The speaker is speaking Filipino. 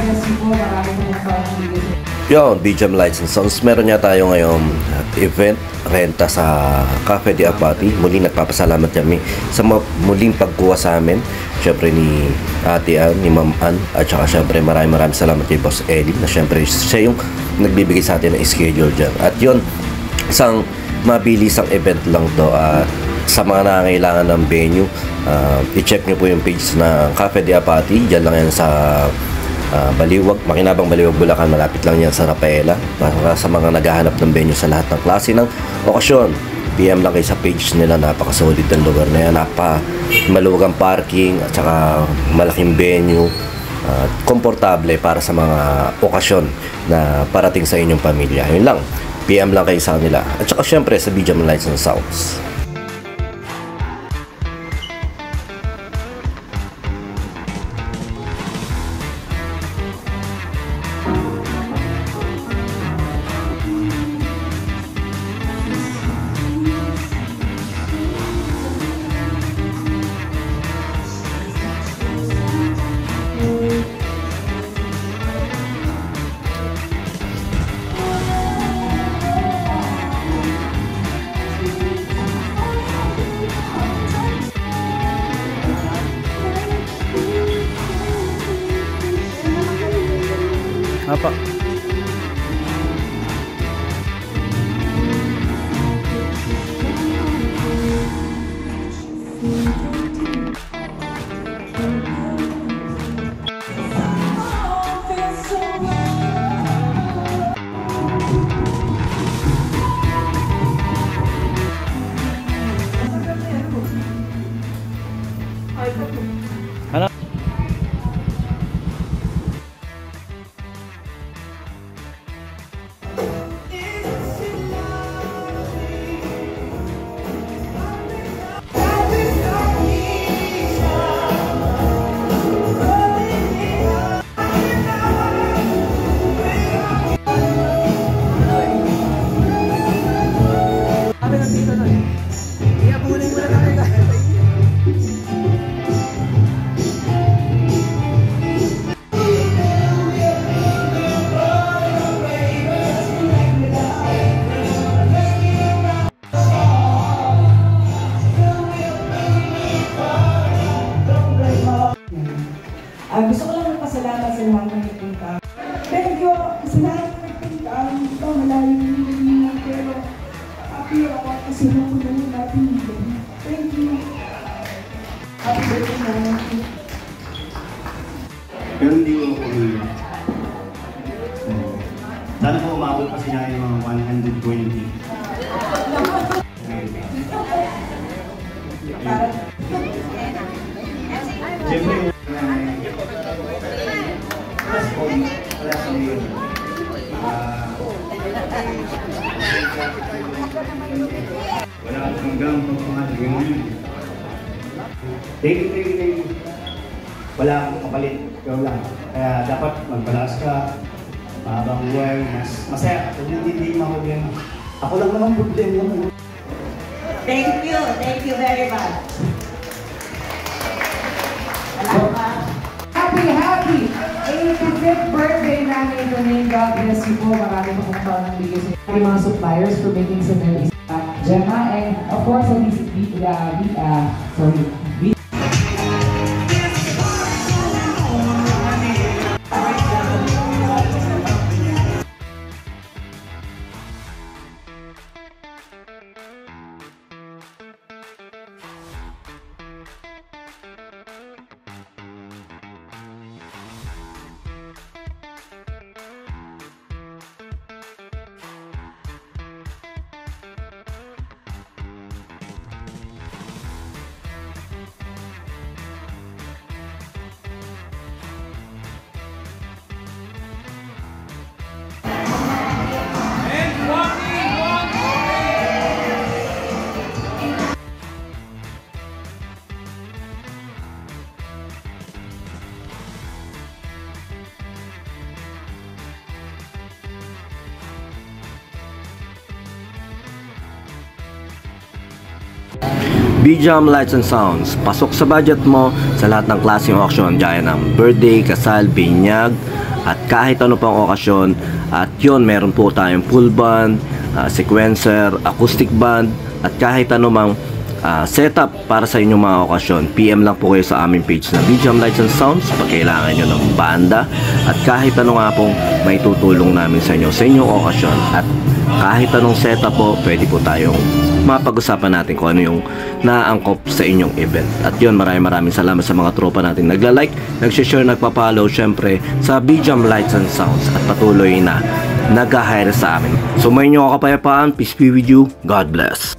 bless you po. Maraming pagpapalagay. Yun, BGM Lights and Sounds. Meron niya tayo ngayon event, renta sa Cafe de Apati. Muling nagpapasalamat kami sa muling pagkuha sa amin. Siyempre ni Ate Ann, ni Ma'am Ann, at saka siyempre maraming salamat kay Boss Eli na siyempre siya yung nagbibigay sa atin ng schedule dyan. At yun, isang mabilisang event lang to. Sa mga nangangailangan ng venue, i-check nyo po yung page ng Cafe de Apati. Diyan lang yan sa Baliwag, Makinabang Baliwag, Bulacan. Malapit lang yan sa Rafaela. Para sa mga naghahanap ng venue sa lahat ng klase ng okasyon, PM lang kayo sa page nila. Napakasolid ng lugar na yan. Maluwag ang parking at saka malaking venue. Komportable para sa mga okasyon na parating sa inyong pamilya. Yun lang, PM lang kayo sa nila. At saka syempre sa BGM Lights and Sounds. Apa? Ano? Gusto ko lang magpasalamat sa lahat ng nagpunta. Thank you sa lahat ng nagpunta. Ito, malayo yung pero happy ako kasi nakunan yung natin nito. Thank you. Happy birthday naman. Pero hindi ko ulit. Sana po umabot pa sila yung mga 120. Siyempre, wala sa ngayon. Wala hanggang pagpangalit ngayon. Thank you. Wala akong kapalit. Ikaw lang. Kaya dapat magbalas ka. Mahabang buhay. Masaya. Kung hindi problema. Ako lang naman problema. Thank you very much. Happy 85th birthday namin ito ni God bless you po. Maraming pagpapalagay ng bigay sa mga suppliers for making some memories. Gemma and of course BGM Lights and Sounds, pasok sa budget mo sa lahat ng klaseng auction, gaya ng birthday, kasal, binyag, at kahit ano pang okasyon. At yun, meron po tayong full band, sequencer, acoustic band, at kahit ano mang setup para sa inyong mga okasyon. PM lang po kayo sa aming page na BGM Lights and Sounds pag kailangan nyo ng banda at kahit ano nga pong may tutulong namin sa inyo sa inyong okasyon. At kahit anong setup po, pwede po tayong mapag-usapan natin kung ano yung naangkop sa inyong event. At yun, maraming salamat sa mga tropa natin nagla-like, nag-share, nagpa-follow syempre sa BGM Lights and Sounds at patuloy na nag-hire sa amin. So may inyo kapayapaan, peace be with you, God bless.